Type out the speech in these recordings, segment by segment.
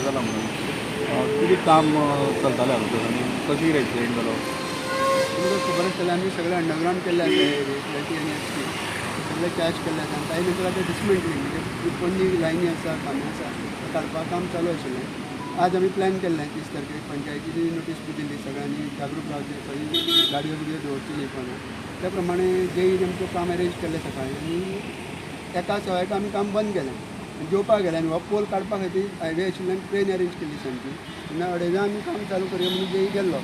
जाला म्हणून किती काम चलतालें हांगा सर आनी कशी एक्सिडेंट जालो? तुमकां खबर आसतलें आमी सगळे अंडरग्रावंड केल्ले आसा एरियातले आनी एस टी सगळे कॅच केल्ले आसा आनी ताजे नंतर आतां डिसमेंटलींग म्हणजे पन्नी लायनी आसा खांबे आसा ते काडपाक काम चालू आशिल्लें. आज आमी प्लॅन केल्लें 30 तारखेक पंचायतीची नोटीस बी दिल्ली सगळ्यांनी जागरूक रावचे खंय गाडयो बिडयो दवरची न्ही कोणा त्या प्रमाणे जेईन आमचें काम अरेंज केल्लें सकाळीं आनी एका सवायक आमी काम बंद केलें आनी जेवपाक गेले आनी हो पोल काडपा खातीर हायवे आशिल्ल्यान ट्रेन अरेंज केल्ली सामकी तेन्ना अडेजां आमी काम चालू करूया म्हणून जेई गेल्लो.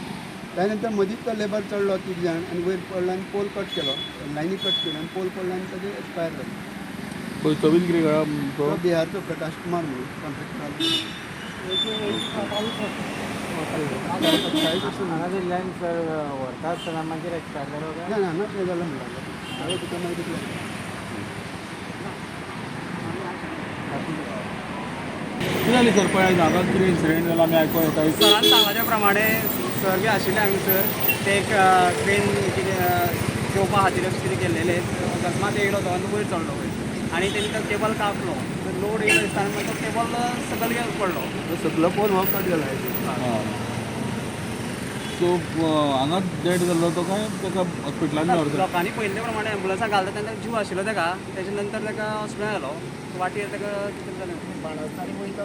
त्या नंतर मदींच तो लेबर चडलो 3 जाण आनी वयर पडलो आनी पोल कट केलो लायनी कट केलो आनी पोल पडलो आनी ताजेर एक्सपायर जालो. पळय तो बीन कितें कळ्ळा तो तो? बिहारचो प्रकाश कुमार म्हणून कॉन्ट्रॅक्टर लँड सर व्हरता आसतना मागीर एक्सपायर जालो काय? ना ना तें जालें म्हणटालो हांवें तुका मागीर दितलें. कितें जालें सर पळय हांगा कितें इन्सिडेंट जाला आमी आयको येता सरान सांगल्या प्रमाणे सर बी आशिल्ले हांगसर ते एक ट्रेन कितें जेवपा खातीर कितें केल्लेले अकस्मात येयलो तो आनी वयर चडलो वयर आनी तेणी तो केबल कापलो लोड येयलो दिसता आनी तो केबल सकयल पडलो. सगळो पोल हो कट गेलो सो हांगा डेड जाल्लो तो काय ताका हॉस्पिटलांत व्हरता? लोकांनी पळयल्ले प्रमाणे एम्बुलन्साक घालता तेन्ना जीव आशिल्लो ताका तेजे नंतर ताका हॉस्पिटलांत घालो वाटेर ताका कितें जालें बाणस्तारी वयता